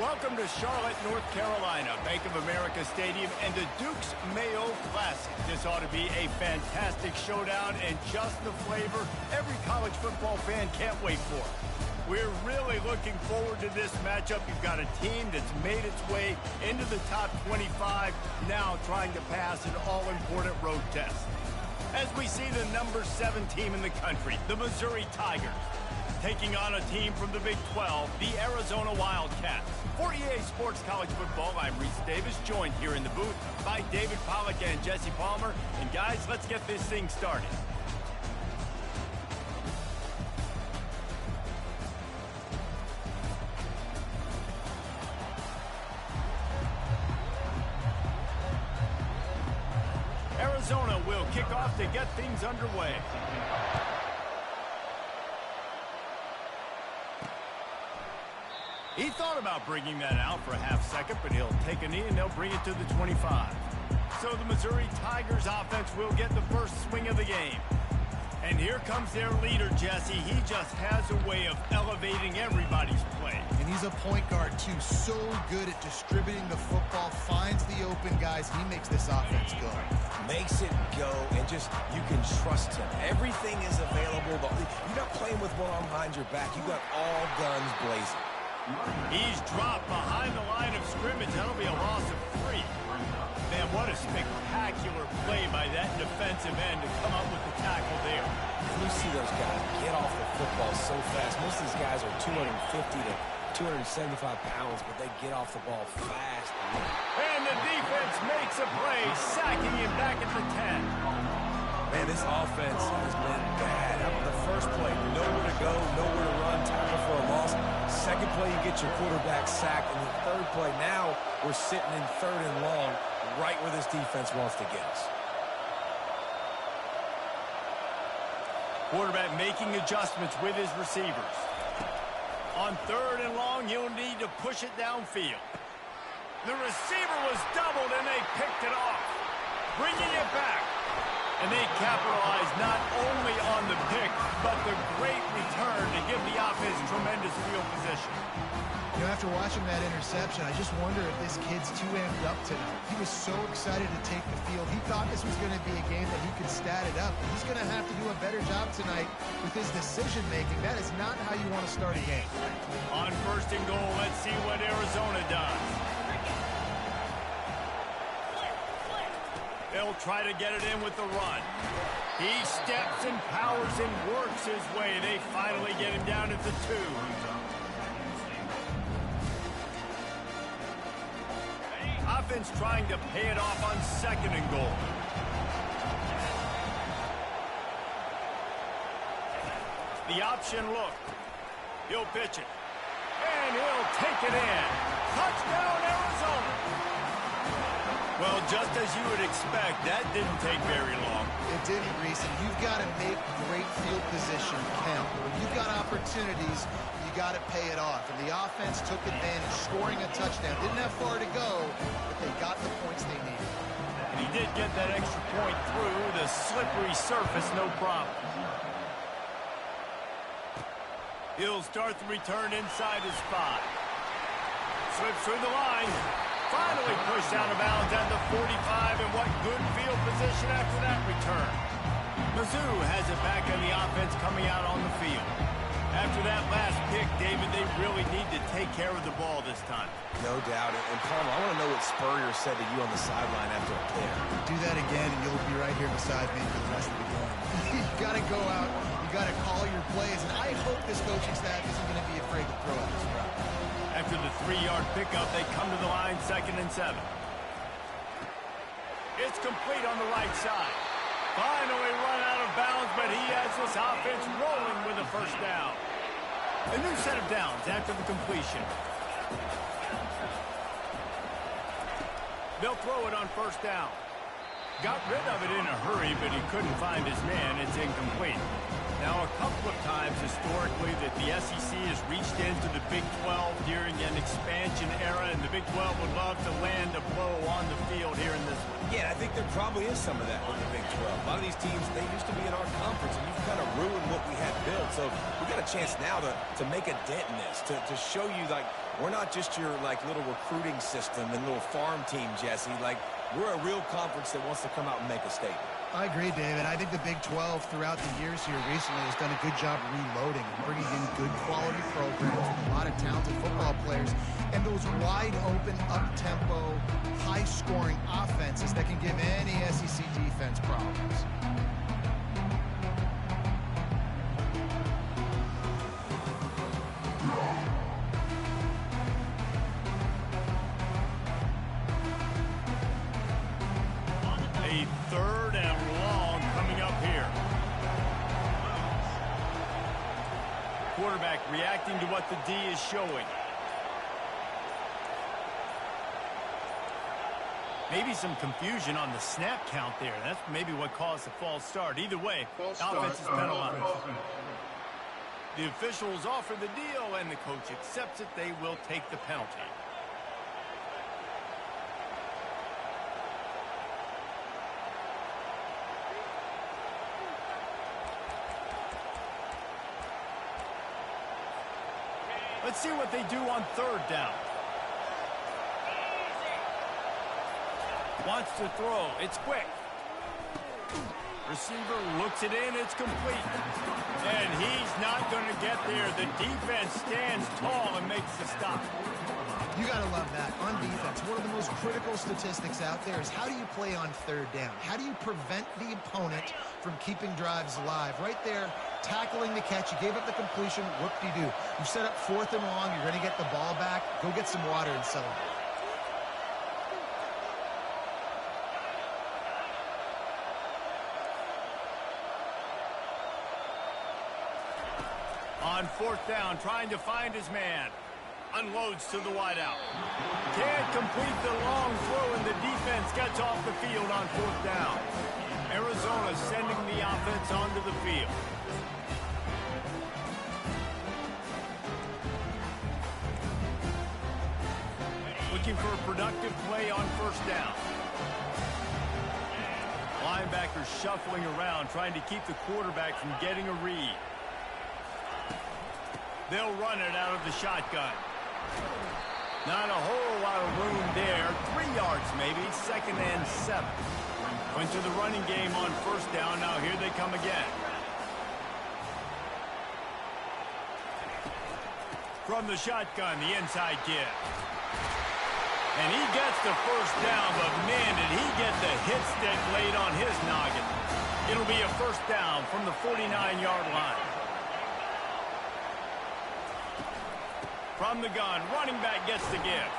Welcome to Charlotte, North Carolina, Bank of America Stadium, and the Duke's Mayo Classic. This ought to be a fantastic showdown and just the flavor every college football fan can't wait for. We're really looking forward to this matchup. You've got a team that's made its way into the top 25, now trying to pass an all-important road test. As we see the number 7 team in the country, the Missouri Tigers, taking on a team from the Big 12, the Arizona Wildcats. For EA Sports College Football, I'm Reese Davis, joined here in the booth by David Pollack and Jesse Palmer. And guys, let's get this thing started. Arizona will kick off to get things underway. He thought about bringing that out for a half second, but he'll take a knee and they'll bring it to the 25. So the Missouri Tigers offense will get the first swing of the game. And here comes their leader, Jesse. He just has a way of elevating everybody's play. And he's a point guard, too. So good at distributing the football, finds the open guys. He makes this offense go. Makes it go, and just, you can trust him. Everything is available. You're not playing with one arm behind your back. You got all guns blazing. He's dropped behind the line of scrimmage. That'll be a loss of 3. Man, what a spectacular play by that defensive end to come up with the tackle there. You see those guys get off the football so fast. Most of these guys are 250 to 275 pounds, but they get off the ball fast. And the defense makes a play, sacking him back at the 10. Man, this offense has been bad. The first play, nowhere to go, nowhere to run, tackle for a loss. Second play, you get your quarterback sacked. And the third play, now we're sitting in 3rd and long, right where this defense wants to get us. Quarterback making adjustments with his receivers. On 3rd and long, he'll need to push it downfield. The receiver was doubled, and they picked it off, bringing it back. And they capitalized not only on the pick, but the great return to give the offense tremendous field position. You know, after watching that interception, I just wonder if this kid's too amped up tonight. He was so excited to take the field. He thought this was going to be a game that he could stat it up. He's going to have to do a better job tonight with his decision-making. That is not how you want to start a game. On 1st and goal, let's see what Arizona does. They'll try to get it in with the run. He steps and powers and works his way. They finally get him down at the 2. Offense trying to pay it off on 2nd and goal. The option look. He'll pitch it. And he'll take it in. Touchdown, Arizona. Well, just as you would expect, that didn't take very long. It didn't, Reese, and you've got to make great field position count. When you've got opportunities, you got to pay it off. And the offense took advantage, scoring a touchdown. Didn't have far to go, but they got the points they needed. And he did get that extra point through the slippery surface, no problem. He'll start the return inside his 5. Slips through the line. Finally pushed out of bounds at the 45, and what good field position after that return. Mizzou has it back on the offense coming out on the field. After that last pick, David, they really need to take care of the ball this time. No doubt. And Palmer, I want to know what Spurrier said to you on the sideline after a pick. Do that again, and you'll be right here beside me for the rest of the game. You got to go out. You got to call your plays, and I hope this coaching staff isn't going to be afraid to throw at this crowd. After the 3-yard pickup, they come to the line, 2nd and 7. It's complete on the right side. Finally run out of bounds, but he has this offense rolling with a first down. A new set of downs after the completion. They'll throw it on 1st down. Got rid of it in a hurry, but he couldn't find his man. It's incomplete. Now, a couple of times historically that the SEC has reached into the Big 12 during an expansion era, and the Big 12 would love to land a blow on the field here in this one. Yeah, I think there probably is some of that with the Big 12. A lot of these teams, they used to be in our conference, and you've kind of ruined what we had built. So we got a chance now to make a dent in this, to show you, like, we're not just your, like, little recruiting system and little farm team, Jesse. Like, we're a real conference that wants to come out and make a statement. I agree, David. I think the Big 12 throughout the years here recently has done a good job reloading and bringing in good quality programs with a lot of talented football players and those wide open, up-tempo, high-scoring offenses that can give any SEC defense problems. A third and long coming up here. Quarterback reacting to what the D is showing. Maybe some confusion on the snap count there. That's maybe what caused the false start. Either way, offense is penalized. The officials offer the deal, and the coach accepts it. They will take the penalty. Let's see what they do on third down. Wants to throw. It's quick. Receiver looks it in. It's complete. And he's not going to get there. The defense stands tall and makes the stop. You got to love that. On defense, one of the most critical statistics out there is how do you play on third down? How do you prevent the opponent from keeping drives alive? Right there, tackling the catch. You gave up the completion. Whoop-de-doo. You set up fourth and long. You're going to get the ball back. Go get some water and celebrate. On fourth down, trying to find his man. Unloads to the wideout. Can't complete the long throw, and the defense gets off the field on fourth down. Arizona sending the offense onto the field. Looking for a productive play on first down. Linebacker shuffling around, trying to keep the quarterback from getting a read. They'll run it out of the shotgun. Not a whole lot of room there. 3 yards maybe, 2nd and 7. Went to the running game on first down. Now here they come again. From the shotgun, the inside give. And he gets the first down, but man, did he get the hit stick laid on his noggin. It'll be a first down from the 49-yard line. From the gun, running back gets the give.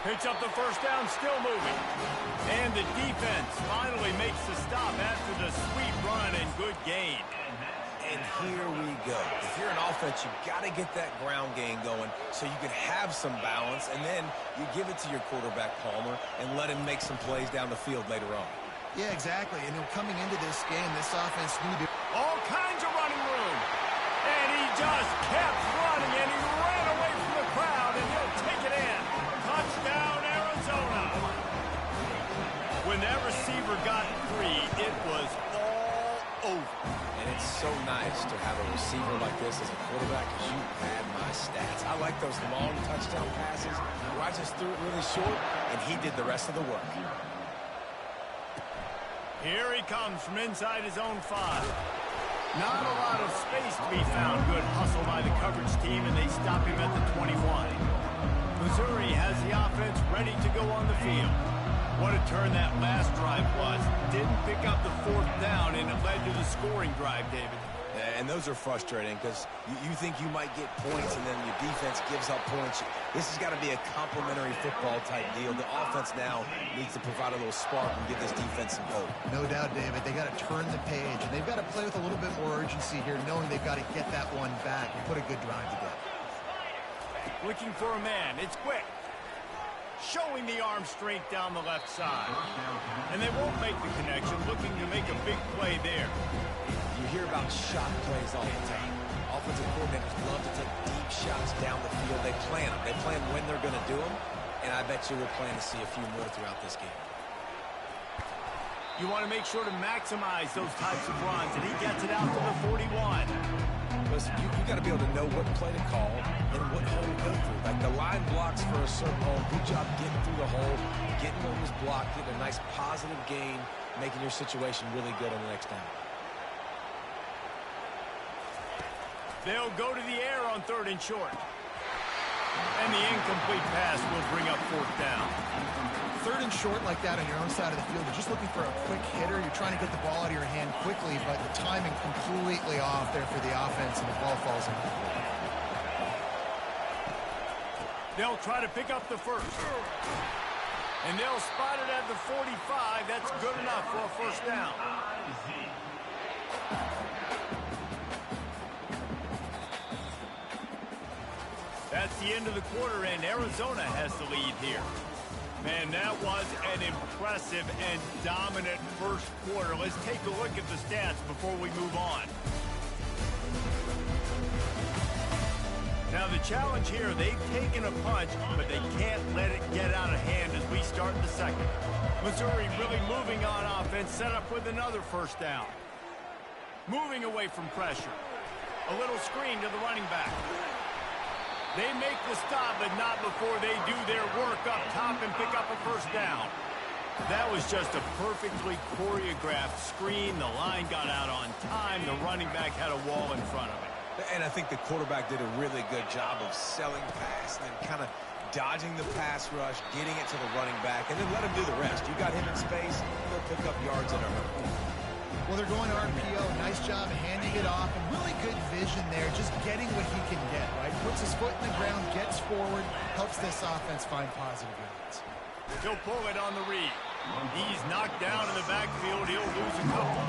Picks up the first down, still moving. And the defense finally makes the stop after the sweet run and good gain. And here we go. If you're an offense, you've got to get that ground game going so you can have some balance, and then you give it to your quarterback, Palmer, and let him make some plays down the field later on. Yeah, exactly. And coming into this game, this offense knew all kinds of running room. And he just kept running, and he ran away from the crowd, and he'll take it in. Touchdown, Arizona. When that receiver got free, it was all over. And it's so nice to have a receiver like this as a quarterback, because you had my stats. I like those long touchdown passes where I just threw it really short, and he did the rest of the work. Here he comes from inside his own 5. Not a lot of space to be found. Good hustle by the coverage team, and they stop him at the 21. Missouri has the offense ready to go on the field. What a turn that last drive was. Didn't pick up the fourth down, and it led to the scoring drive, David. And those are frustrating because you think you might get points, and then your defense gives up points. This has got to be a complementary football type deal. The offense now needs to provide a little spark and give this defense some hope. No doubt, David. They got to turn the page, and they've got to play with a little bit more urgency here, knowing they've got to get that one back and put a good drive together. Looking for a man. It's quick. showing the arm strength down the left side. And they won't make the connection, looking to make a big play there. You hear about shot plays all the time. Offensive coordinators love to take deep shots down the field. They plan them. They plan when they're going to do them. And I bet you we'll plan to see a few more throughout this game. You want to make sure to maximize those types of runs, and he gets it out to the 41. Listen, you got to be able to know what play to call and what hole to go through. Like the line blocks for a certain hole. Good job getting through the hole, getting what was blocked, getting a nice positive gain, making your situation really good on the next down. They'll go to the air on 3rd and short. And the incomplete pass will bring up 4th down. 3rd and short like that on your own side of the field, you're just looking for a quick hitter. You're trying to get the ball out of your hand quickly, but the timing completely off there for the offense, and the ball falls incomplete. They'll try to pick up the first. And they'll spot it at the 45. That's good enough for a 1st down. That's the end of the quarter, and Arizona has the lead here. Man, that was an impressive and dominant first quarter. Let's take a look at the stats before we move on. Now, the challenge here, they've taken a punch, but they can't let it get out of hand as we start the second. Missouri really moving on offense, set up with another 1st down. Moving away from pressure. A little screen to the running back. They make the stop, but not before they do their work up top and pick up a 1st down. That was just a perfectly choreographed screen. The line got out on time. The running back had a wall in front of it. And I think the quarterback did a really good job of selling past and kind of dodging the pass rush, getting it to the running back, and then let him do the rest. You got him in space, he'll pick up yards in a hurry. Well, they're going to RPO. Nice job handing it off, and really good vision there, just getting what he can get, right? Puts his foot in the ground, gets forward, helps this offense find positive yards. He'll pull it on the read. He's knocked down in the backfield. He'll lose a couple.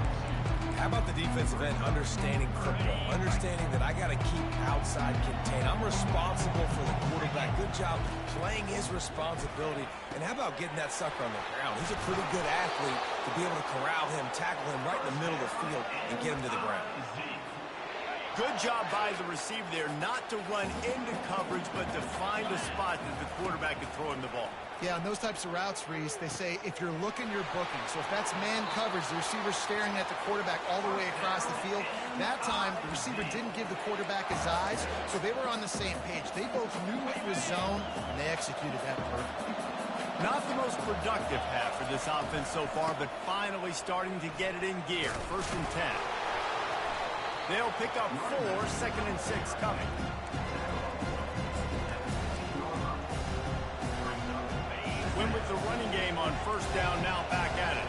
How about the defensive end understanding football, understanding that I got to keep outside contained. I'm responsible for the quarterback. Good job playing his responsibility. And how about getting that sucker on the ground? He's a pretty good athlete to be able to corral him, tackle him right in the middle of the field, and get him to the ground. Good job by the receiver there, not to run into coverage, but to find a spot that the quarterback can throw him the ball. Yeah, on those types of routes, Reese, they say if you're looking, you're booking. So if that's man coverage, the receiver's staring at the quarterback all the way across the field. That time, the receiver didn't give the quarterback his eyes, so they were on the same page. They both knew it was zone, and they executed that perfectly. Not the most productive half for this offense so far, but finally starting to get it in gear. 1st and 10. They'll pick up 4, 2nd and 6 coming. Win with the running game on 1st down, now back at it.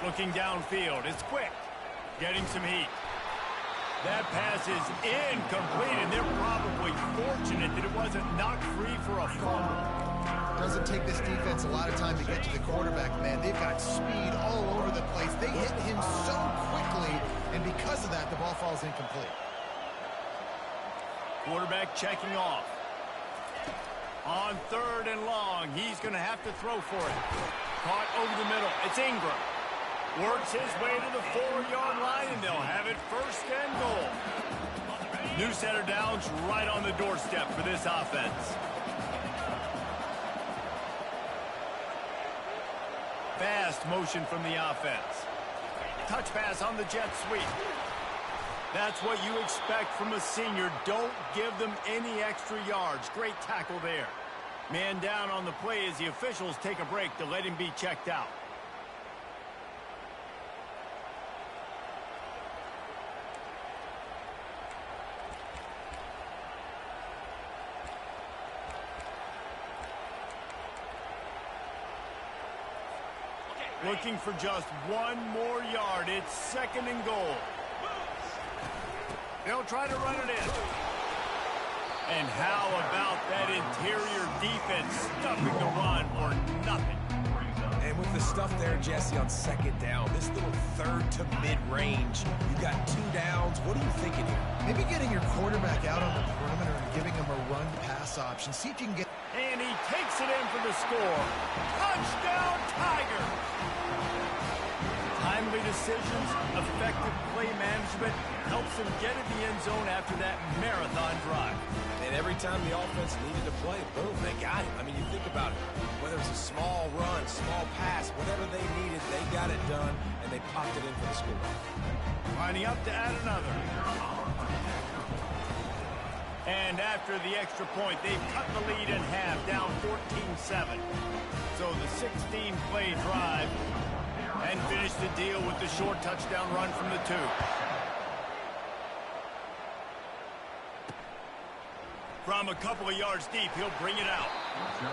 Looking downfield, it's quick. Getting some heat. That pass is incomplete, and they're probably fortunate that it wasn't knocked free for a fumble. Doesn't take this defense a lot of time to get to the quarterback, man. They've got speed all over the place. They hit him so quickly, and because of that, the ball falls incomplete. Quarterback checking off. On 3rd and long, he's going to have to throw for it. Caught over the middle. It's Ingram. Works his way to the 4-yard line, and they'll have it 1st and goal. New center downs right on the doorstep for this offense. Fast motion from the offense. Touch pass on the jet sweep. That's what you expect from a senior. Don't give them any extra yards. Great tackle there. Man down on the play as the officials take a break to let him be checked out. Looking for just 1 more yard. It's 2nd and goal. They'll try to run it in. And how about that interior defense stuffing the run for nothing? And with the stuff there, Jesse, on 2nd down, this little 3rd to mid-range, you got 2 downs. What are you thinking here? Maybe getting your quarterback out on the perimeter and giving him a run-pass option. See if you can get... And he takes it in for the score. Touchdown, Tiger! Timely decisions, effective play management helps him get in the end zone after that marathon drive. And every time the offense needed to play, boom, they got it. I mean, you think about it. Whether it's a small run, small pass, whatever they needed, they got it done, and they popped it in for the score. Lining up to add another. And after the extra point, they've cut the lead in half, down 14-7. So the 16-play drive, and finish the deal with the short touchdown run from the 2. From a couple of yards deep, he'll bring it out.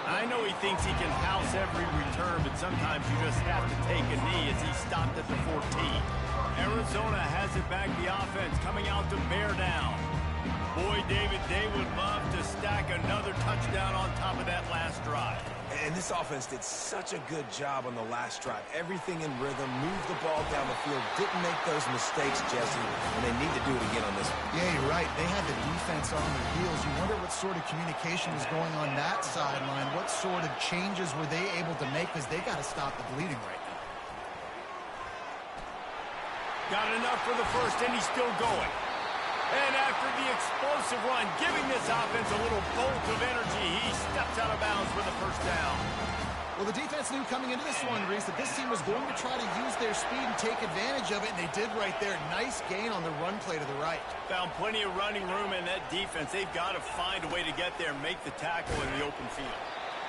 I know he thinks he can house every return, but sometimes you just have to take a knee as he stopped at the 14. Arizona has it back, the offense coming out to bear down. Boy, David, they would love to stack another touchdown on top of that last drive. And this offense did such a good job on the last drive. Everything in rhythm, moved the ball down the field, didn't make those mistakes, Jesse, and they need to do it again on this one. Yeah, you're right. They had the defense on their heels. You wonder what sort of communication was going on that sideline. What sort of changes were they able to make, because they got to stop the bleeding right now. Got enough for the first, and he's still going. And after the explosive run, giving this offense a little bolt of energy, he steps out of bounds for the first down. Well, the defense knew coming into this one, Reese, that this team was going to try to use their speed and take advantage of it, and they did right there. Nice gain on the run play to the right. Found plenty of running room in that defense. They've got to find a way to get there and make the tackle in the open field.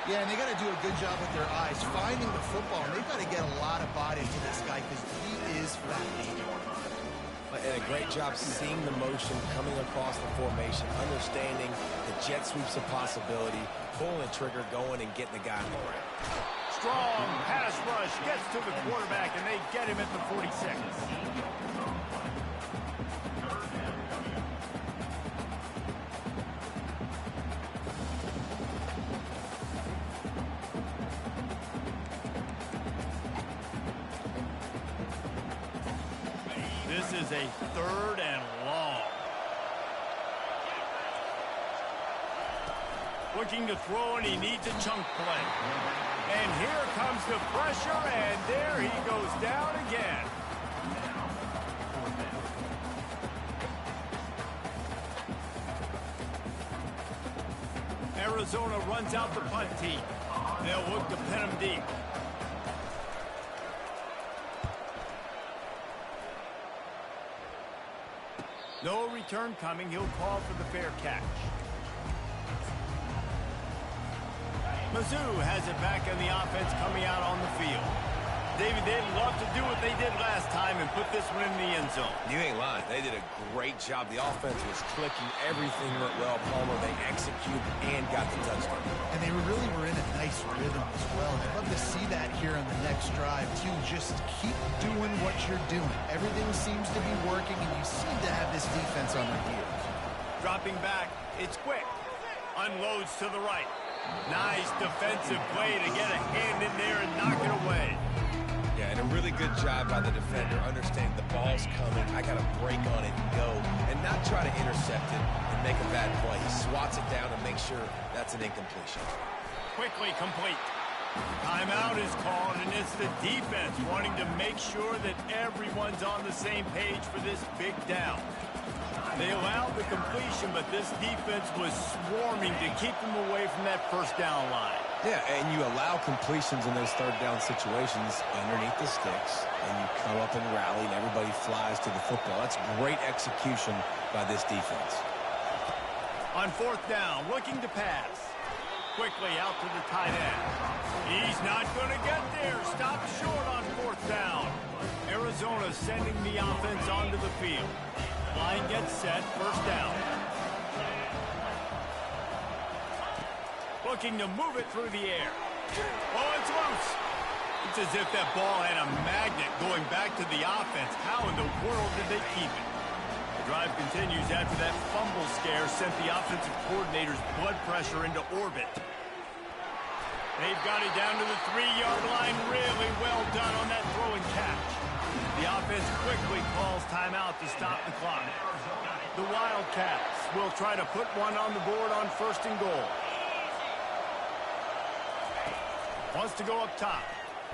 Yeah, and they got to do a good job with their eyes, finding the football, and they've got to get a lot of body to this guy because he is fast. And a great job seeing the motion coming across the formation, understanding the jet sweep's a possibility, pulling the trigger, going, and getting the guy on the ground. Strong pass rush gets to the quarterback, and they get him at the 46. This is a 3rd and long. Looking to throw, and he needs a chunk play. And here comes the pressure, and there he goes down again. Arizona runs out the punt team. They'll look to pin him deep. No return coming. He'll call for the fair catch. Mizzou has it back in the offense coming out on the field. David, they'd love to do what they did last time and put this one in the end zone. You ain't lying. They did a great job. The offense was clicking. Everything went well. Palmer, they executed and got the touchdown. And they really were in a nice rhythm as well. I'd love to see that here on the next drive, too. Just keep doing what you're doing. Everything seems to be working, and you seem to have this defense on their heels. Dropping back. It's quick. Unloads to the right. Nice defensive play to get a hand in there and knock it away. Yeah, and a really good job by the defender, understanding the ball's coming. I got to break on it and go, and not try to intercept it and make a bad play. He swats it down and makes sure that's an incompletion. Quickly complete. Timeout is called, and it's the defense wanting to make sure that everyone's on the same page for this big down. They allowed the completion, but this defense was swarming to keep them away from that first down line. Yeah, and you allow completions in those third down situations underneath the sticks, and you come up and rally, and everybody flies to the football. That's great execution by this defense. On 4th down, looking to pass. Quickly out to the tight end. He's not going to get there. Stop short on 4th down. Arizona sending the offense onto the field. Line gets set, 1st down. Looking to move it through the air. Oh, it's loose. It's as if that ball had a magnet going back to the offense. How in the world did they keep it? The drive continues after that fumble scare sent the offensive coordinator's blood pressure into orbit. They've got it down to the 3-yard line. Really well done on that throw and catch. The offense quickly calls timeout to stop the clock. The Wildcats will try to put one on the board on 1st and goal. Wants to go up top.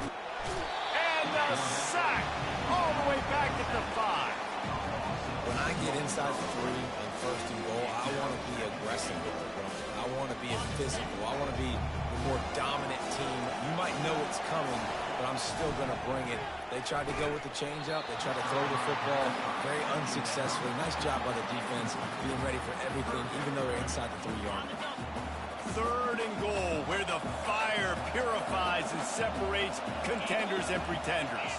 And the sack all the way back at the 5. When I get inside the 3 on 1st and goal, I want to be aggressive with the run. I want to be physical. I want to be the more dominant team. You might know it's coming, but I'm still going to bring it. They tried to go with the changeup. They tried to throw the football very unsuccessfully. Nice job by the defense being ready for everything, even though they're inside the 3-yard line. 3rd and goal, where the fire purifies and separates contenders and pretenders.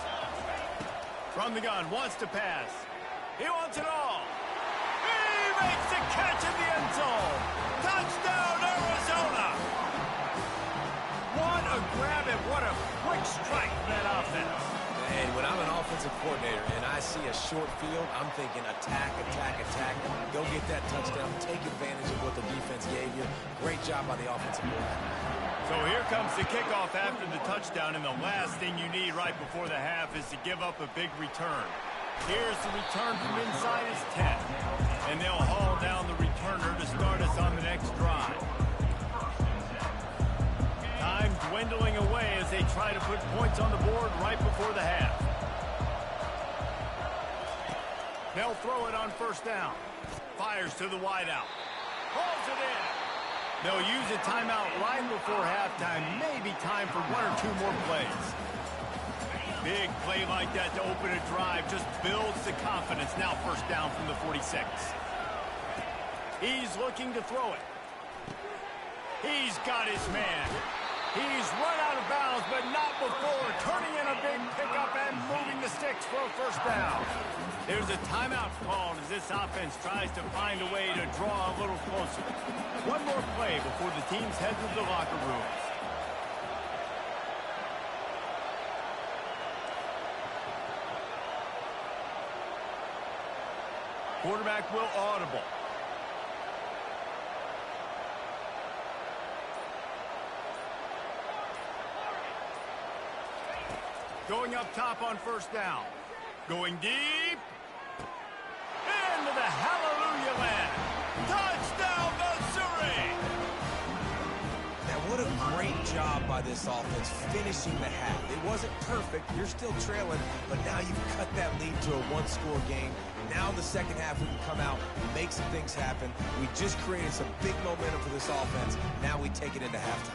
From the gun, wants to pass. He wants it all. He makes the catch in the end zone. Touchdown, Arizona. What a grab and what a quick strike from that offense. And when I'm an offensive coordinator and I see a short field, I'm thinking attack, attack, attack. Go get that touchdown. Take advantage of what the defense gave you. Great job by the offensive coordinator. So here comes the kickoff after the touchdown, and the last thing you need right before the half is to give up a big return. Here's the return from inside his 10. And they'll haul down the returner to start us on the next drive. Time dwindling away as they try to put points on the board right before the half. They'll throw it on 1st down. Fires to the wideout. Hauls it in. They'll use a timeout right before halftime. Maybe time for 1 or 2 more plays. Big play like that to open a drive just builds the confidence. Now 1st down from the 46. He's looking to throw it. He's got his man. He's run out of bounds, but not before turning in a big pickup and moving the sticks for a 1st down. There's a timeout called as this offense tries to find a way to draw a little closer. One more play before the teams head to the locker rooms. Quarterback will audible. Going up top on 1st down. Going deep. Into the hallelujah land. Touchdown, Missouri! Now, what a great job by this offense finishing the half. It wasn't perfect. You're still trailing, but now you've cut that lead to a 1-score game. Now in the second half, we can come out and make some things happen. We just created some big momentum for this offense. Now we take it into halftime.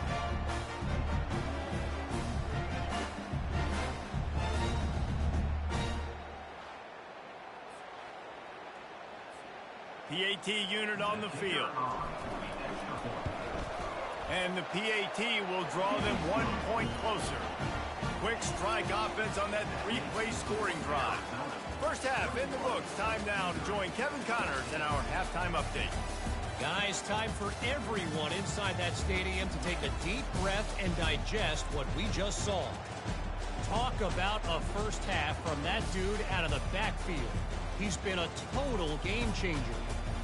PAT unit on the field. And the PAT will draw them 1 point closer. Quick strike offense on that 3-play scoring drive. 1st half in the books. Time now to join Kevin Connors in our halftime update. Guys, time for everyone inside that stadium to take a deep breath and digest what we just saw. Talk about a 1st half from that dude out of the backfield. He's been a total game changer.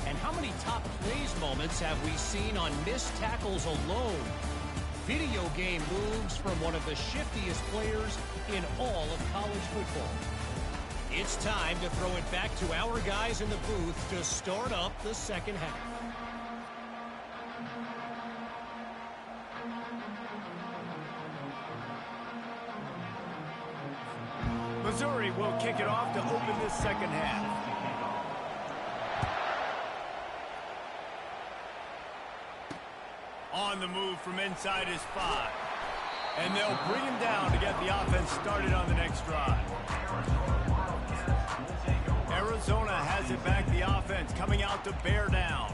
And how many top plays moments have we seen on missed tackles alone? Video game moves from one of the shiftiest players in all of college football. It's time to throw it back to our guys in the booth to start up the second half. Missouri will kick it off to open this second half. On the move from inside his 5. And they'll bring him down to get the offense started on the next drive. Arizona has it back, the offense coming out to bear down.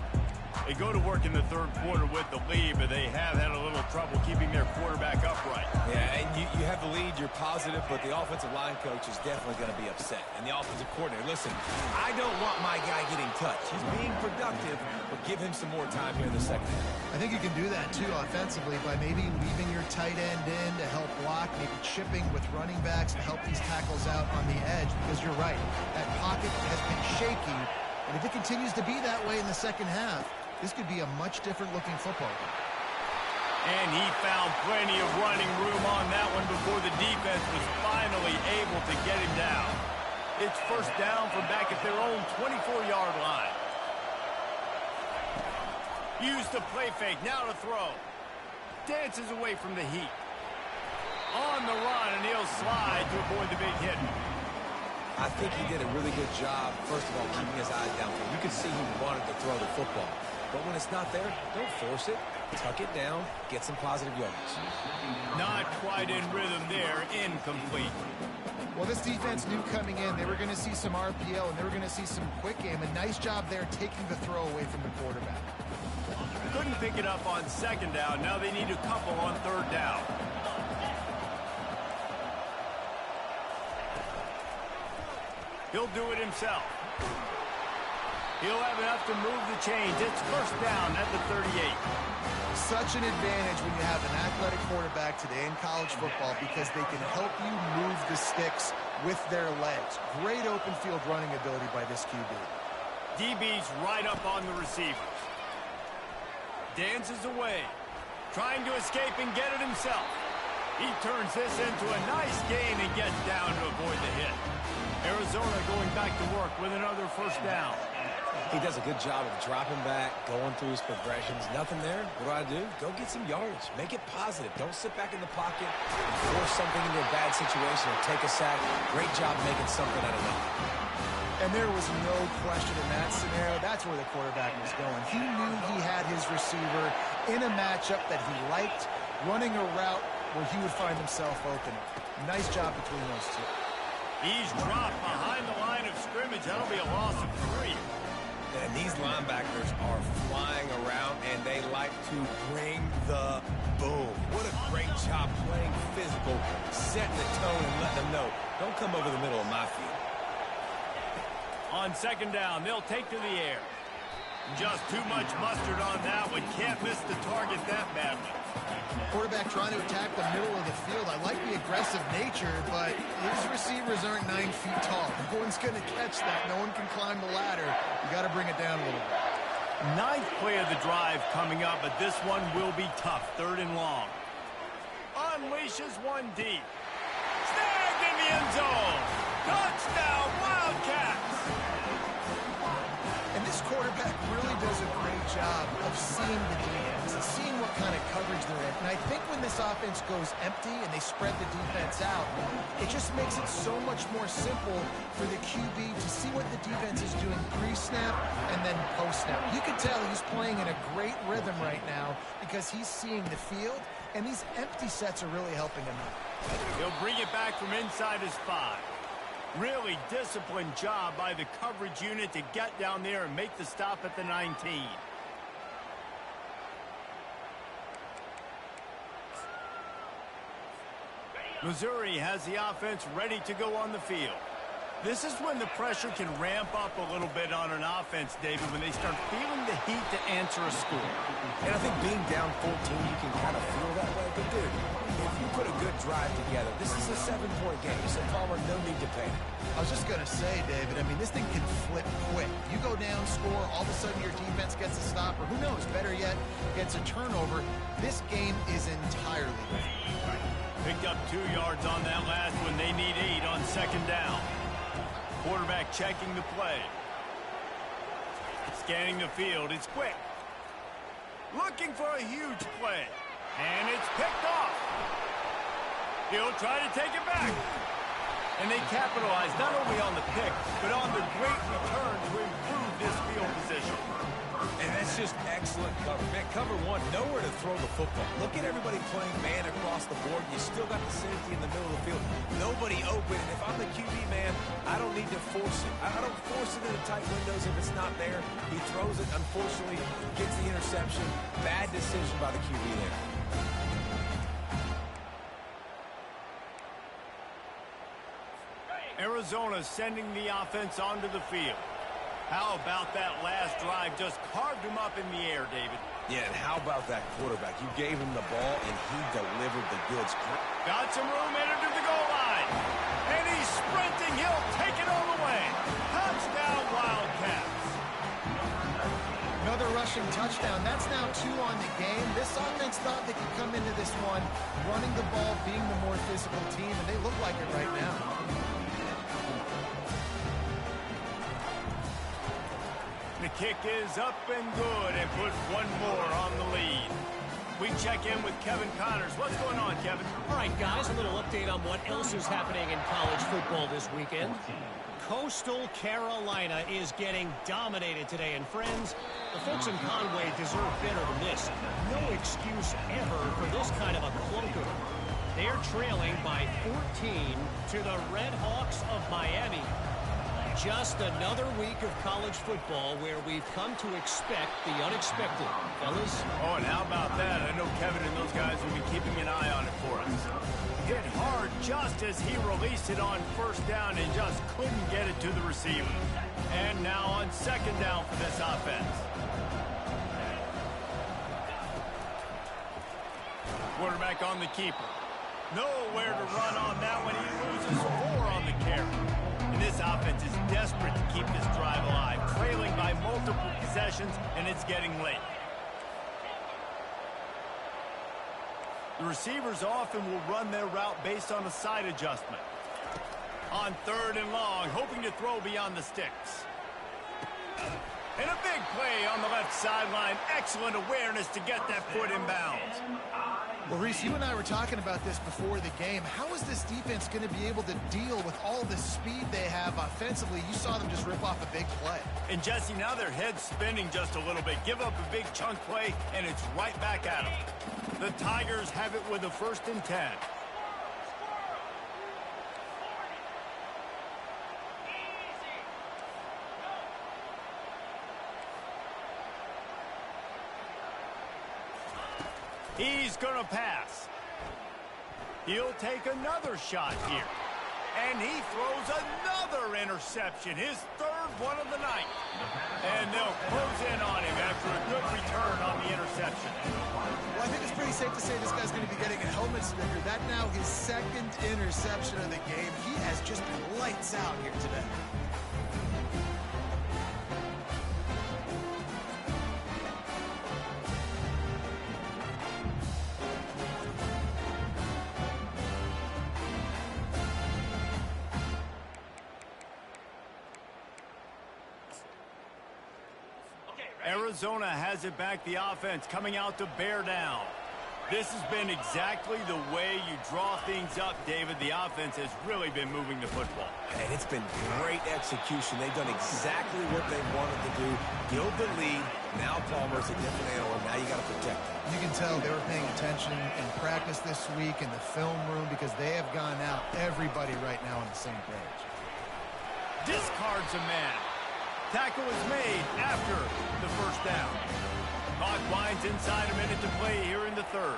They go to work in the 3rd quarter with the lead, but they have had a little trouble keeping their quarterback upright. Yeah, and you have the lead, you're positive, but the offensive line coach is definitely going to be upset. And the offensive coordinator, listen, I don't want my guy getting touched. He's being productive, but give him some more time here in the second half. I think you can do that, too, offensively, by maybe leaving your tight end in to help block, maybe chipping with running backs to help these tackles out on the edge, because you're right. That pocket has been shaky, and if it continues to be that way in the second half, this could be a much different looking football game. And he found plenty of running room on that one before the defense was finally able to get him down. It's 1st down from back at their own 24-yard line. Used the play fake, now to throw. Dances away from the heat. On the run, and he'll slide to avoid the big hit. I think he did a really good job, first of all, keeping his eyes downfield. You could see he wanted to throw the football. But when it's not there, don't force it. Tuck it down, get some positive yards. Not quite in rhythm there, incomplete. Well, this defense knew coming in they were going to see some RPO and they were going to see some quick game. A nice job there taking the throw away from the quarterback. Couldn't pick it up on second down. Now they need a couple on third down. He'll do it himself. He'll have enough to move the chains. It's first down at the 38. Such an advantage when you have an athletic quarterback today in college football because they can help you move the sticks with their legs. Great open field running ability by this QB. DB's right up on the receivers. Dances away. Trying to escape and get it himself. He turns this into a nice gain and gets down to avoid the hit. Arizona going back to work with another first down. He does a good job of dropping back, going through his progressions. Nothing there. What do? Go get some yards. Make it positive. Don't sit back in the pocket, force something into a bad situation, or take a sack. Great job making something out of nothing. And there was no question in that scenario. That's where the quarterback was going. He knew he had his receiver in a matchup that he liked, running a route where he would find himself open. Nice job between those two. He's dropped behind the line of scrimmage. That'll be a loss of 3. And these linebackers are flying around, and they like to bring the boom. What a great job playing physical, setting the tone and letting them know, don't come over the middle of my field. On second down, they'll take to the air. Just too much mustard on that one. Can't miss the target that badly. Quarterback trying to attack the middle of the field. I like the aggressive nature, but his receivers aren't 9 feet tall. No one's going to catch that. No one can climb the ladder. You got to bring it down a little bit. 9th play of the drive coming up, but this one will be tough. 3rd and long. Unleashes one deep. Snagged in the end zone. Touchdown, Wildcats. And this quarterback really does a great job of seeing the defense and seeing what kind of coverage they're in. And I think when this offense goes empty and they spread the defense out, it just makes it so much more simple for the QB to see what the defense is doing pre-snap and then post-snap. You can tell he's playing in a great rhythm right now because he's seeing the field, and these empty sets are really helping him out. He'll bring it back from inside his 5. Really disciplined job by the coverage unit to get down there and make the stop at the 19. Missouri has the offense ready to go on the field. This is when the pressure can ramp up a little bit on an offense, David, when they start feeling the heat to answer a score. And I think being down 14, you can kind of feel that way. But, dude, if you put a good drive together, this is a 7-point game. So, Palmer, no need to panic. I was just going to say, David, I mean, this thing can flip quick. You go down, score, all of a sudden your defense gets a stop, or who knows, better yet, gets a turnover. This game is entirely different. Picked up 2 yards on that last one. They need 8 on second down. Quarterback checking the play. Scanning the field. It's quick. Looking for a huge play. And it's picked off. He'll try to take it back. And they capitalize not only on the pick, but on the great return to improve this field position. And that's just excellent cover. Man, cover 1, nowhere to throw the football. Look at everybody playing man across the board. You still got the safety in the middle of the field. Nobody open. And if I'm the QB, man, I don't need to force it. I don't force it into tight windows if it's not there. He throws it, unfortunately, gets the interception. Bad decision by the QB there. Arizona sending the offense onto the field. How about that last drive? Just carved him up in the air, David. Yeah, and how about that quarterback? You gave him the ball, and he delivered the goods. Got some room, entered to the goal line. And he's sprinting. He'll take it all the way. Touchdown, Wildcats. Another rushing touchdown. That's now 2 on the game. This offense thought they could come into this one running the ball, being the more physical team, and they look like it right now. The kick is up and good and put one more on the lead. We check in with Kevin Connors. What's going on, Kevin? All right, guys, a little update on what else is happening in college football this weekend. Coastal Carolina is getting dominated today. And, friends, the folks in Conway deserve better than this. No excuse ever for this kind of a clunker. They're trailing by 14 to the Red Hawks of Miami. Just another week of college football where we've come to expect the unexpected. Fellas? Oh, and how about that? I know Kevin and those guys will be keeping an eye on it for us. Hit hard just as he released it on first down and just couldn't get it to the receiver. And now on second down for this offense. Quarterback on the keeper. Nowhere to run on that one. He loses 4 on the carry. And this offense is desperate to keep this drive alive, trailing by multiple possessions, and it's getting late. The receivers often will run their route based on a side adjustment. On 3rd and long, hoping to throw beyond the sticks. And a big play on the left sideline. Excellent awareness to get that foot in bounds. Well, Reese, you and I were talking about this before the game. How is this defense going to be able to deal with all the speed they have offensively? You saw them just rip off a big play. And, Jesse, now their head's spinning just a little bit. Give up a big chunk play, and it's right back at them. The Tigers have it with a 1st and 10. He's going to pass. He'll take another shot here. And he throws another interception, his 3rd one of the night. And they'll close in on him after a good return on the interception. Well, I think it's pretty safe to say this guy's going to be getting a helmet sticker. That now his 2nd interception of the game. He has just been lights out here today. Arizona has it back, the offense coming out to bear down. This has been exactly the way you draw things up, David. The offense has really been moving the football. And it's been great execution. They've done exactly what they wanted to do. Build the lead. Now Palmer's a different animal. Now you got to protect him. You can tell they were paying attention in practice this week in the film room because they have gone out, everybody right now on the same page. Discards a man. Tackle is made after the 1st down. Clock winds inside a minute to play here in the 3rd.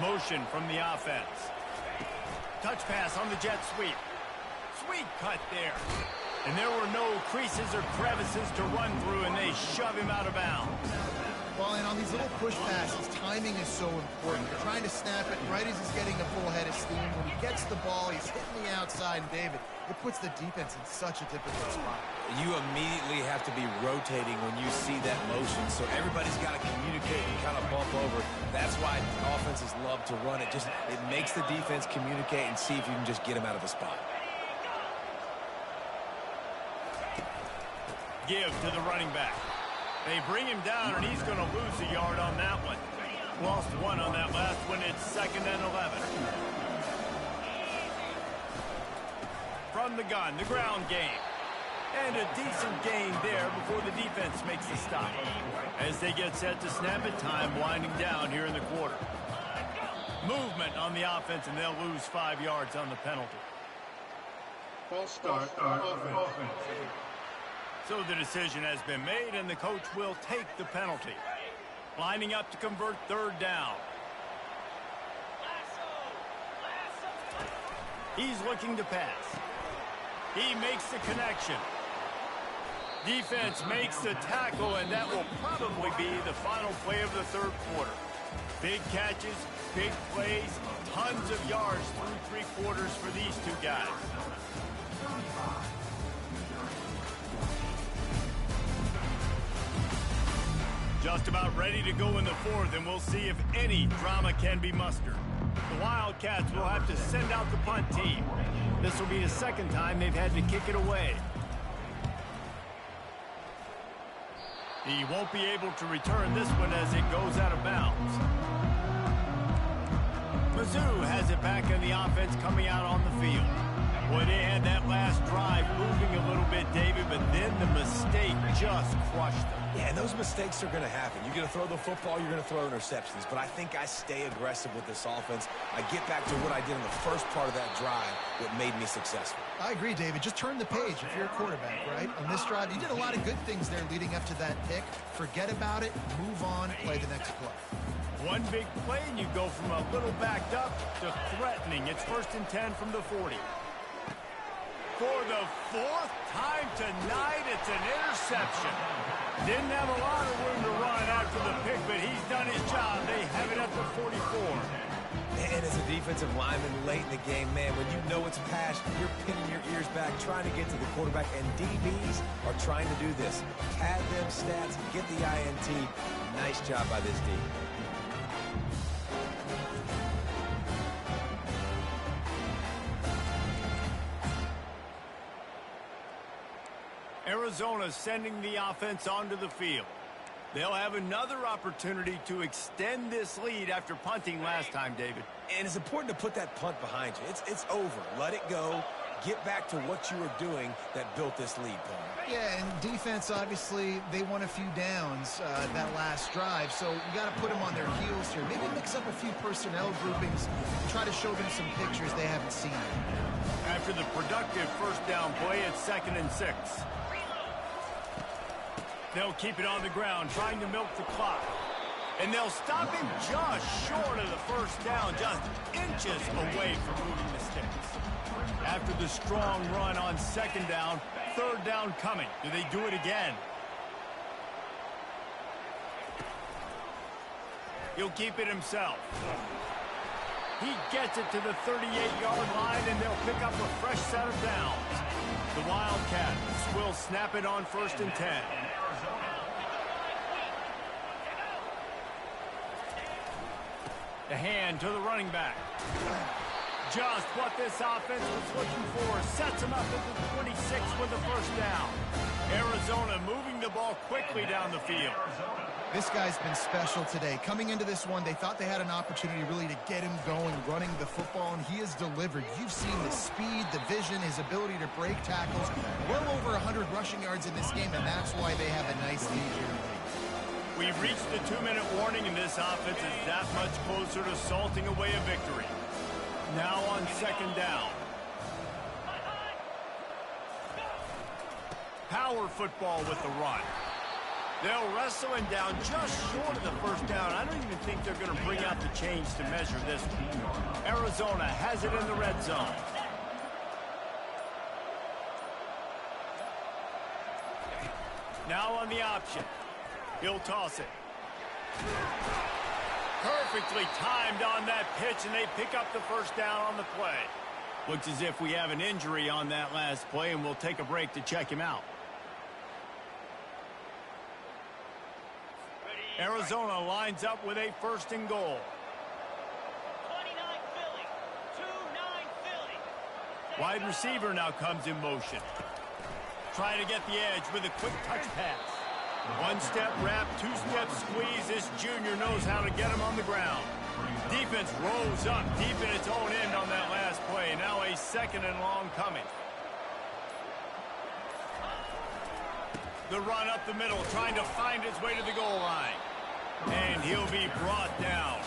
Motion from the offense. Touch pass on the jet sweep. Sweet cut there. And there were no creases or crevices to run through, and they shove him out of bounds. Well, and on these little push passes, timing is so important. You're trying to snap it right as he's getting a full head of steam. When he gets the ball, he's hitting the outside, and David, it puts the defense in such a difficult spot. You immediately have to be rotating when you see that motion, so everybody's got to communicate and kind of bump over. That's why offenses love to run it. It makes the defense communicate and see if you can just get him out of the spot. Give to the running back. They bring him down, and he's going to lose a yard on that one. Lost 1 on that last one. It's 2nd and 11. From the gun, the ground game. And a decent gain there before the defense makes the stop. As they get set to snap it, time winding down here in the quarter. Movement on the offense, and they'll lose 5 yards on the penalty. False start offense. So the decision has been made, and the coach will take the penalty. Lining up to convert 3rd down. He's looking to pass. He makes the connection. Defense makes the tackle, and that will probably be the final play of the 3rd quarter. Big catches, big plays, tons of yards through 3 quarters for these 2 guys. Just about ready to go in the 4th, and we'll see if any drama can be mustered. The Wildcats will have to send out the punt team. This will be the 2nd time they've had to kick it away. He won't be able to return this one as it goes out of bounds. Mizzou has it back in the offense coming out on the field. Boy, they had that last drive moving a little bit, David, but then the mistake just crushed them. Yeah, and those mistakes are going to happen. You're going to throw the football, you're going to throw interceptions. But I think I stay aggressive with this offense. I get back to what I did in the first part of that drive that made me successful. I agree, David. Just turn the page if you're a quarterback, right? On this drive, you did a lot of good things there leading up to that pick. Forget about it, move on, play the next play. One big play, and you go from a little backed up to threatening. It's 1st and 10 from the 40. For the 4th time tonight, it's an interception. Didn't have a lot of room to run after the pick, but he's done his job. They have it at the 44. And as a defensive lineman late in the game, man, when you know it's past, you're pinning your ears back, trying to get to the quarterback, and DBs are trying to do this. Pad them stats, get the INT. Nice job by this D. Arizona sending the offense onto the field. They'll have another opportunity to extend this lead after punting last time, David. And it's important to put that punt behind you. It's over. Let it go. Get back to what you were doing that built this lead, Paul. Yeah, and defense, obviously, they won a few downs that last drive, so you got to put them on their heels here. Maybe mix up a few personnel groupings and try to show them some pictures they haven't seen. After the productive 1st down play, it's 2nd and 6. They'll keep it on the ground, trying to milk the clock. And they'll stop him just short of the 1st down, just inches away from moving the sticks. After the strong run on 2nd down, 3rd down coming. Do they do it again? He'll keep it himself. He gets it to the 38-yard line, and they'll pick up a fresh set of downs. The Wildcats will snap it on 1st and 10. The hand to the running back. Just what this offense was looking for. Sets him up at the 26 with the 1st down. Arizona moving the ball quickly down the field. This guy's been special today. Coming into this one, they thought they had an opportunity really to get him going, running the football, and he has delivered. You've seen the speed, the vision, his ability to break tackles. Well over 100 rushing yards in this game, and that's why they have a nice lead here. We've reached the 2-minute warning, and this offense is that much closer to salting away a victory. Now on 2nd down. Power football with the run. They'll wrestle him down just short of the 1st down. I don't even think they're going to bring out the chains to measure this one. Arizona has it in the red zone. Now on the option. He'll toss it. Perfectly timed on that pitch, and they pick up the 1st down on the play. Looks as if we have an injury on that last play, and we'll take a break to check him out. Arizona lines up with a 1st and goal. 29 Philly. 2-9 Philly. Wide receiver now comes in motion. Trying to get the edge with a quick touch pass. 1-step wrap, 2-step squeeze. This junior knows how to get him on the ground. Defense rose up deep in its own end on that last play. Now a 2nd and long coming. The run up the middle, trying to find his way to the goal line. And he'll be brought down.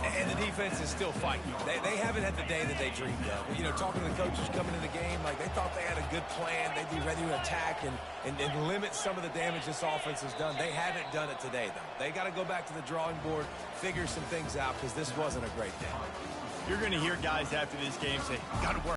And the defense is still fighting. They haven't had the day that they dreamed of. You know, talking to the coaches coming in the game, like they thought they had a good plan. They'd be ready to attack and limit some of the damage this offense has done. They haven't done it today, though. They got to go back to the drawing board, figure some things out, because this wasn't a great day. You're going to hear guys after this game say, got to work.